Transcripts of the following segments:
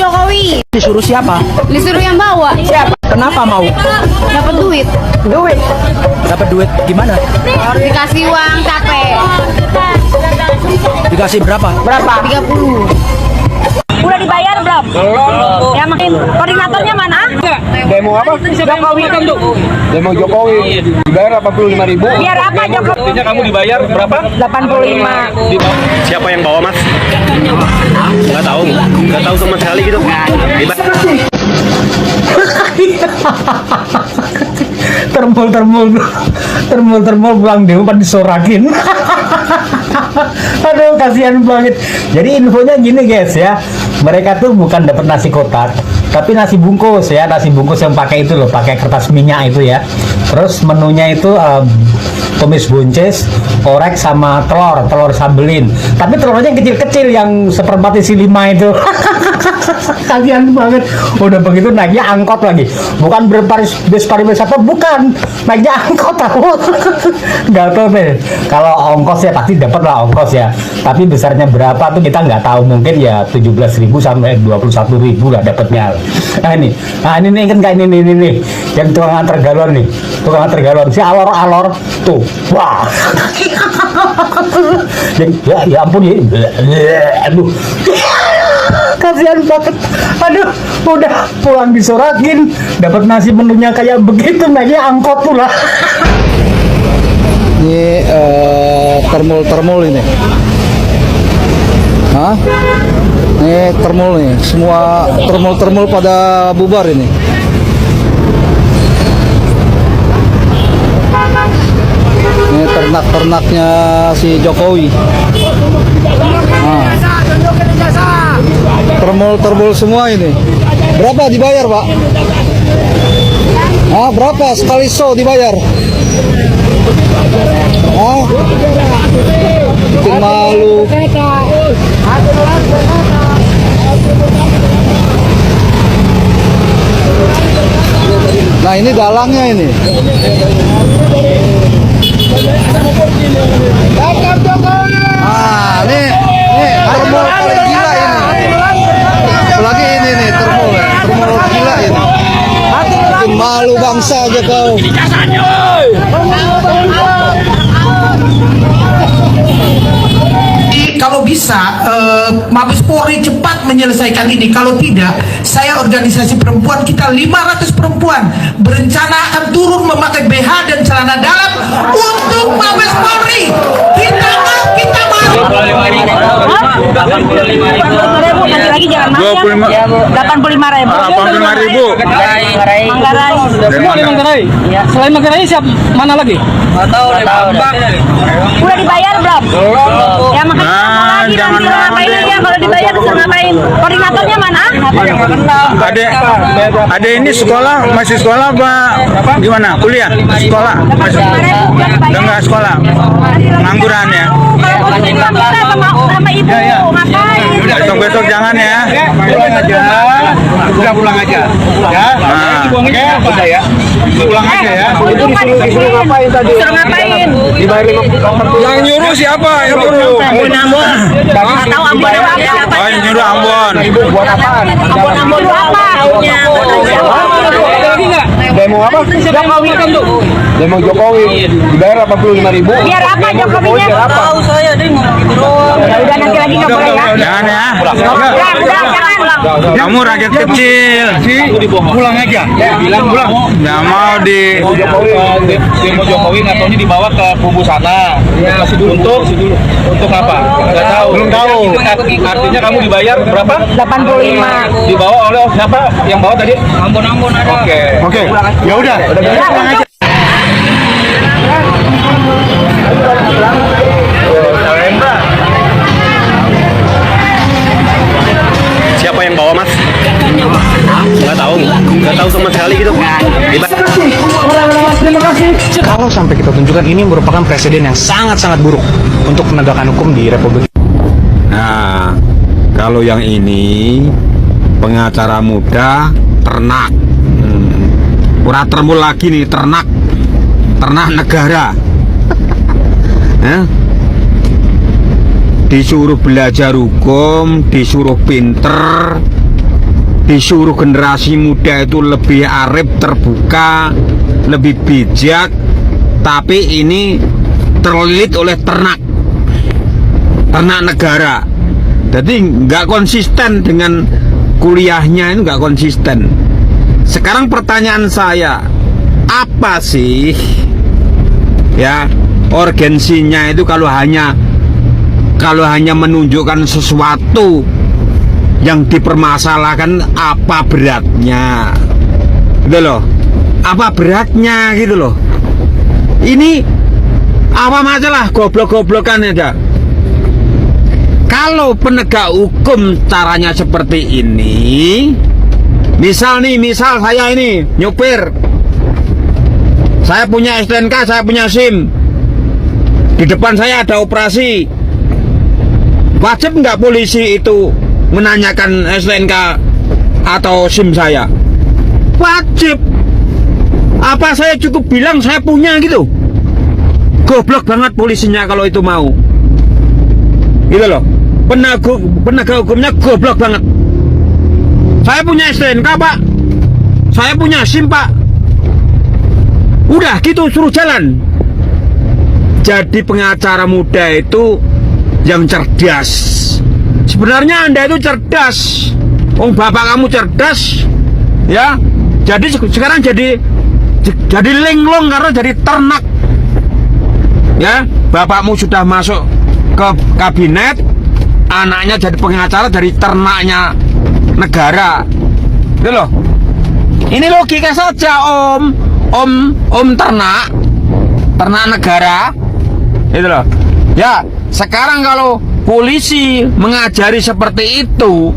Jokowi. Disuruh siapa? Disuruh yang bawa. Siapa? Kenapa mau? Dapat duit. Duit. Dapat duit gimana? Dikasih uang capek. Dikasih berapa? Berapa? 30. Udah dibayar belum? Belum. Ya makin koordinatornya mana? Demo apa? Jokowi. Demo Jokowi. Dibayar 85.000. Biar apa Jokowi? Artinya kamu dibayar berapa? 85. Siapa yang bawa mas? Nggak tahu sama sekali gitu. termul pulang demo pada disorakin. Aduh kasihan banget. Jadi infonya gini guys ya, mereka tuh bukan dapat nasi kotak, tapi nasi bungkus ya, nasi bungkus yang pakai itu loh, pakai kertas minyak itu ya. Terus menunya itu tumis buncis, orek sama telur sambelin. Tapi telurnya yang kecil-kecil yang seperempat isi 5 itu. Kasihan banget. Udah begitu naiknya angkot lagi. Bukan bis pariwisata, bukan. Naiknya angkot tahu. Nggak tahu deh. Kalau ongkos ya pasti dapat lah ongkos ya. Tapi besarnya berapa tuh kita nggak tahu. Mungkin ya 17.000 sampai 21.000 lah dapatnya. Nah ini nih kan kayak ini nih. Yang tukang antar galon nih. Tukang antar galon si alor tuh. Wah. ya ampun ya. Aduh. Kasihan banget. Aduh, udah pulang disorakin, dapat nasi menunya kayak begitu, naiknya angkot pula. Ini termul ini. Hah? Ini termul nih, semua termul pada bubar ini. Ini ternak-ternaknya si Jokowi. Nah. Termul semua ini. Berapa dibayar, Pak? Berapa sekali show dibayar? Bikin malu. Nah, ini dalangnya ini. Ini termul paling gila ini. Apalagi ini nih termul gila ini. Bikin malu bangsa aja kau. Kalau bisa Mabes Polri cepat menyelesaikan ini. Kalau tidak, saya organisasi perempuan, kita 500 perempuan berencana akan turun memakai BH dan celana dalam untuk Mabes Polri. Kita mau. 85.000 nanti lagi jangan marah ya. 85.000. 85.000. Manggarai. Semua di Manggarai. Selain Manggarai siapa mana lagi? Nggak tahu. Udah dibayar belum? Ya makanya lagi nanti ngapain aja kalau dibayar bisa ngapain? Koordinatornya mana? Ada ini masih sekolah apa gimana? Kuliah? Sekolah? Masih udah nggak sekolah? Pengangguran ya? Sama ibu ngapain? Besok jangan ya. Pulang aja. Ya. Udah ya. Pulang aja ya. Itu disuruh ngapain tadi? Disuruh ngapain? Dibayar 50. Yang nyuruh siapa? Yang nyuruh? Ambon. Nggak tahu Ambon apa? Oh, yang nyuruh Ambon. Buat apaan? Ambon apa? Lagi nggak? Demo apa? Jokowi. Demo Jokowi. Dibayar 85.000. Biar apa Jokowinya? Tahu saya dia ngomong gitu doang. Udah nanti lagi nggak boleh ya? Jangan ya. Jangan. Kamu rakyat kecil. Pulang aja. Bilang pulang. Nggak mau di. Demo Jokowi nggak taunya dibawa ke kubu sana. Untuk apa? Nggak tahu. Belum tahu. Artinya kamu dibayar berapa? 85. Dibawa oleh siapa? Yang bawa tadi? Ambon ada. Oke. Ya udah. Pulang aja. Siapa yang bawa mas? Nggak tahu sama sekali gitu. Kalau sampai kita tunjukkan ini merupakan presiden yang sangat-sangat buruk untuk penegakan hukum di Republik. Nah, kalau yang ini pengacara muda ternak, kurang termul lagi nih ternak negara. Disuruh belajar hukum, disuruh pinter, disuruh generasi muda itu lebih arif, terbuka, lebih bijak, tapi ini terlilit oleh ternak negara. Jadi nggak konsisten dengan kuliahnya, itu nggak konsisten. Sekarang pertanyaan saya, apa sih ya urgensinya itu kalau hanya menunjukkan sesuatu yang dipermasalahkan, apa beratnya gitu loh, apa beratnya gitu loh. Ini apa masalah goblok-goblokan aja. Kalau penegak hukum caranya seperti ini, misal saya ini nyupir, saya punya STNK, saya punya SIM, di depan saya ada operasi, wajib nggak polisi itu menanyakan STNK atau SIM saya? Wajib. Apa saya cukup bilang saya punya gitu? Goblok banget polisinya kalau itu mau gitu loh. Penegak hukumnya goblok banget. Saya punya STNK pak, saya punya SIM pak, udah gitu suruh jalan. Jadi pengacara muda itu yang cerdas. Sebenarnya Anda itu cerdas. Bapak kamu cerdas ya. Jadi sekarang jadi linglung karena jadi ternak ya. Bapakmu sudah masuk ke kabinet, anaknya jadi pengacara dari ternaknya negara. Itu loh. Ini logika saja om ternak negara. Itu loh. Ya, sekarang kalau polisi mengajari seperti itu.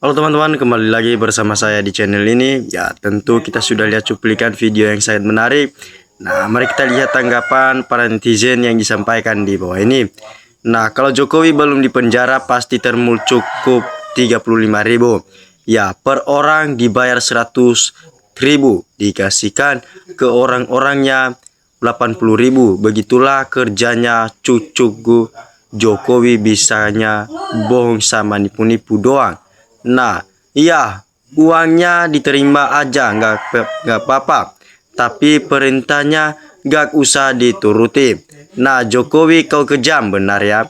Halo teman-teman, kembali lagi bersama saya di channel ini. Ya, tentu kita sudah lihat cuplikan video yang sangat menarik. Nah, mari kita lihat tanggapan para netizen yang disampaikan di bawah ini. Nah, kalau Jokowi belum dipenjara pasti termul cukup 35.000. Ya, per orang dibayar 100.000, dikasihkan ke orang-orangnya 80.000. Begitulah kerjanya cucu Jokowi, bisanya bohong sama nipu-nipu doang. Nah, iya, uangnya diterima aja, nggak apa-apa. Tapi perintahnya gak usah dituruti. Nah, Jokowi kau kejam benar ya.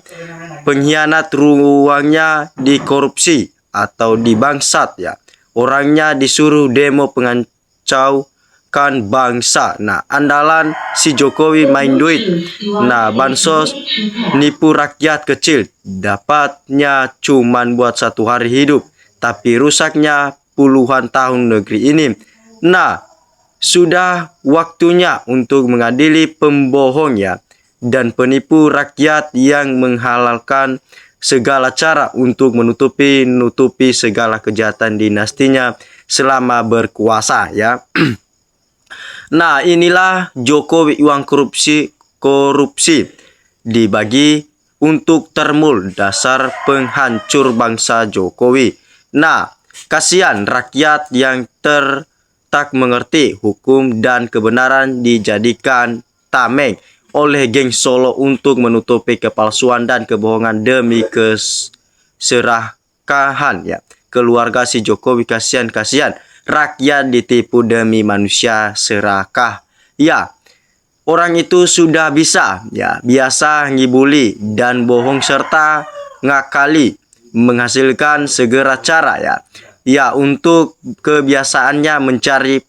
Pengkhianat, ruangnya dikorupsi atau dibangsat ya. Orangnya disuruh demo pengacaukan bangsa. Nah, andalan si Jokowi main duit. Nah, bansos nipu rakyat kecil. Dapatnya cuman buat 1 hari hidup, tapi rusaknya puluhan tahun negeri ini. Nah, sudah waktunya untuk mengadili pembohong ya dan penipu rakyat yang menghalalkan segala cara untuk menutupi segala kejahatan dinastinya selama berkuasa ya. Nah, inilah Jokowi, uang korupsi dibagi untuk termul, dasar penghancur bangsa Jokowi. Nah, kasihan rakyat yang tak mengerti hukum dan kebenaran dijadikan tameng oleh geng Solo untuk menutupi kepalsuan dan kebohongan demi keserakahan ya. Keluarga si Jokowi kasihan rakyat ditipu demi manusia serakah ya. Orang itu sudah bisa ya, biasa ngibuli dan bohong serta ngakali, menghasilkan segera cara ya. Ya, untuk kebiasaannya mencari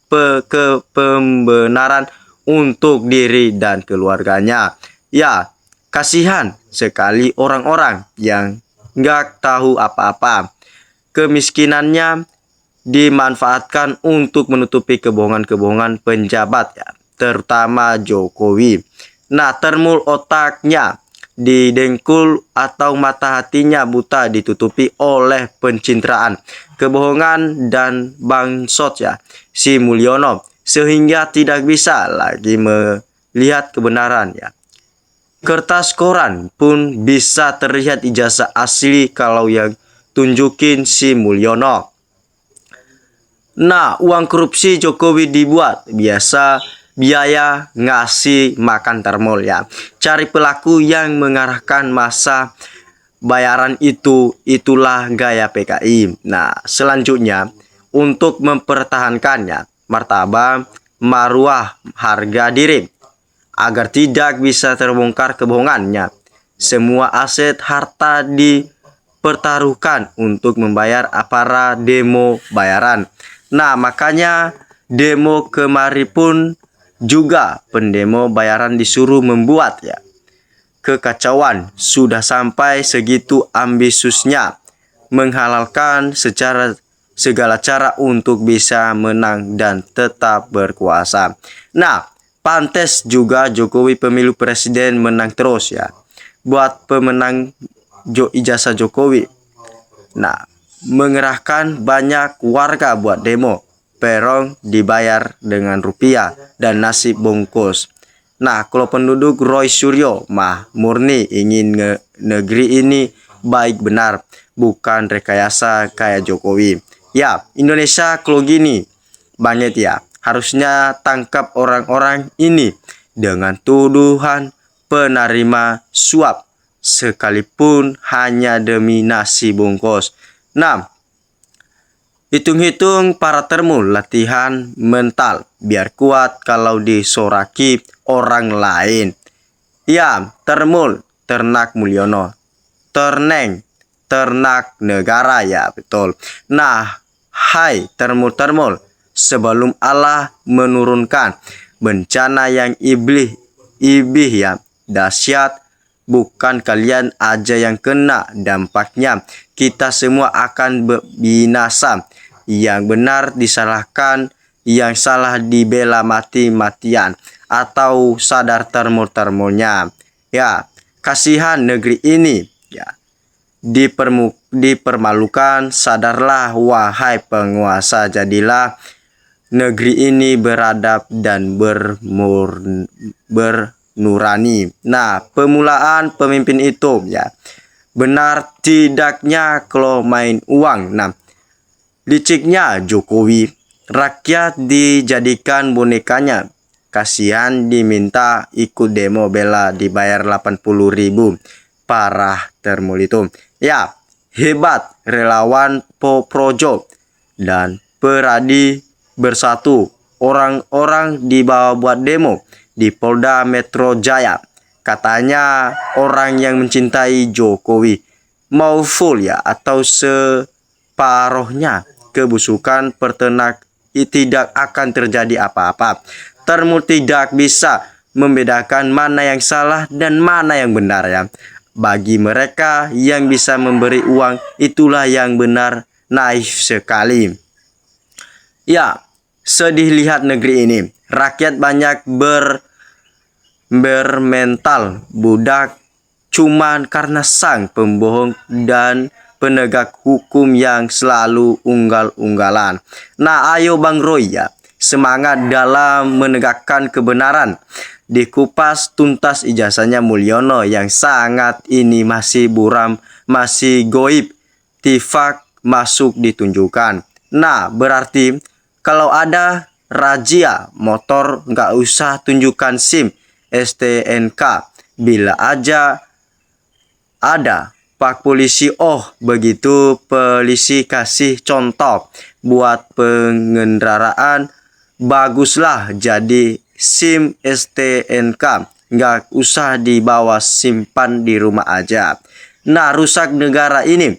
pembenaran untuk diri dan keluarganya. Ya, kasihan sekali orang-orang yang nggak tahu apa-apa. Kemiskinannya dimanfaatkan untuk menutupi kebohongan-kebohongan penjabat ya, terutama Jokowi. Nah, termul otaknya didengkul atau mata hatinya buta ditutupi oleh pencitraan, kebohongan dan bangsot ya si Mulyono, sehingga tidak bisa lagi melihat kebenaran ya. Kertas koran pun bisa terlihat ijazah asli kalau yang tunjukin si Mulyono. Nah, uang korupsi Jokowi dibuat biaya ngasih makan termol ya. Cari pelaku yang mengarahkan masa bayaran itulah gaya PKI. Nah, selanjutnya untuk mempertahankannya martabat, maruah, harga diri agar tidak bisa terbongkar kebohongannya. Semua aset harta dipertaruhkan untuk membayar para demo bayaran. Nah, makanya demo kemari pun juga pendemo bayaran disuruh membuat ya kekacauan. Sudah sampai segitu ambisiusnya menghalalkan secara segala cara untuk bisa menang dan tetap berkuasa. Nah, pantes juga Jokowi pemilu presiden menang terus ya. Buat pemenang ijazah Jokowi. Nah, mengerahkan banyak warga buat demo. Peron dibayar dengan rupiah dan nasi bungkus. Nah, kalau penduduk Roy Suryo mah murni ingin negeri ini baik benar, bukan rekayasa kayak Jokowi. Ya, Indonesia kalau gini banget ya. Harusnya tangkap orang-orang ini dengan tuduhan penerima suap sekalipun hanya demi nasi bungkus. Nah, hitung-hitung para termul latihan mental biar kuat kalau disoraki orang lain. Ya, termul ternak Mulyono, terneng ternak negara ya, betul. Nah, hai termul-termul, sebelum Allah menurunkan bencana yang ibih ya dahsyat, bukan kalian aja yang kena dampaknya. Kita semua akan binasa. Yang benar disalahkan, yang salah dibela mati-matian. Atau sadar termul-termulnya. Ya, kasihan negeri ini ya dipermalukan. Sadarlah wahai penguasa, jadilah negeri ini beradab dan bernurani. Nah, pemulaan pemimpin itu ya benar tidaknya kalau main uang. Nah, liciknya Jokowi, rakyat dijadikan bonekanya. Kasihan diminta ikut demo bela dibayar 80.000. Parah termul itu. Ya, hebat relawan Projo dan Peradi bersatu. Orang-orang dibawa buat demo di Polda Metro Jaya. Katanya orang yang mencintai Jokowi mau full ya atau separohnya kebusukan peternak tidak akan terjadi apa-apa. Termul tidak bisa membedakan mana yang salah dan mana yang benar ya. Bagi mereka yang bisa memberi uang, itulah yang benar. Naif sekali. Ya, sedih lihat negeri ini. Rakyat banyak bermental budak cuman karena sang pembohong dan penegak hukum yang selalu unggal-unggalan. Nah, ayo Bang Roy ya, semangat dalam menegakkan kebenaran. Dikupas tuntas ijazahnya Mulyono yang sangat ini masih buram, masih goib. Tifak masuk ditunjukkan. Nah, berarti kalau ada razia motor nggak usah tunjukkan SIM STNK. Bila aja ada Pak Polisi, oh begitu polisi kasih contoh buat pengendaraan. Baguslah jadi SIM STNK, nggak usah dibawa, simpan di rumah aja. Nah, rusak negara ini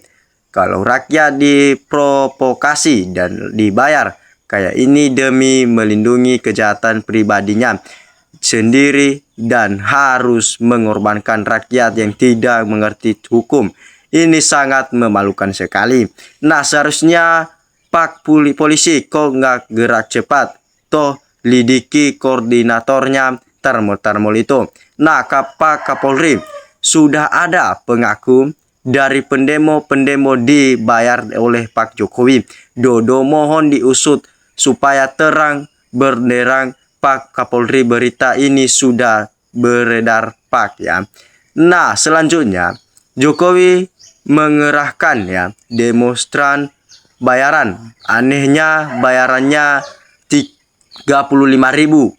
kalau rakyat diprovokasi dan dibayar kayak ini demi melindungi kejahatan pribadinya sendiri dan harus mengorbankan rakyat yang tidak mengerti hukum. Ini sangat memalukan sekali. Nah, seharusnya Pak Polisi kok nggak gerak cepat, toh lidiki koordinatornya termul itu. Nah, Pak Kapolri sudah ada pengaku dari pendemo dibayar oleh Pak Jokowi. Dodo mohon diusut supaya terang benderang. Pak Kapolri, berita ini sudah beredar Pak ya. Nah, selanjutnya Jokowi mengerahkan ya demonstran bayaran. Anehnya bayarannya 35.000.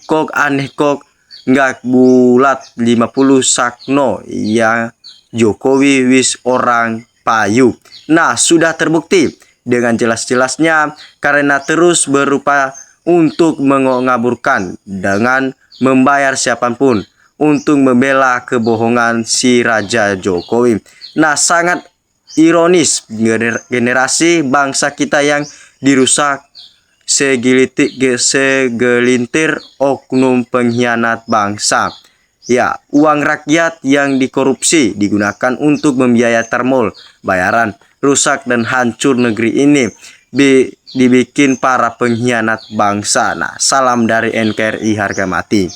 Kok aneh kok nggak bulat 50 sakno yang Jokowi wis orang payu. Nah, sudah terbukti dengan jelas-jelasnya karena terus berupaya untuk mengaburkan dengan membayar siapapun untuk membela kebohongan si Raja Jokowi. Nah, sangat ironis generasi bangsa kita yang dirusak segelintir oknum pengkhianat bangsa. Ya, uang rakyat yang dikorupsi digunakan untuk membiayai termol, bayaran, rusak dan hancur negeri ini dibikin para pengkhianat bangsa. Nah, salam dari NKRI harga mati.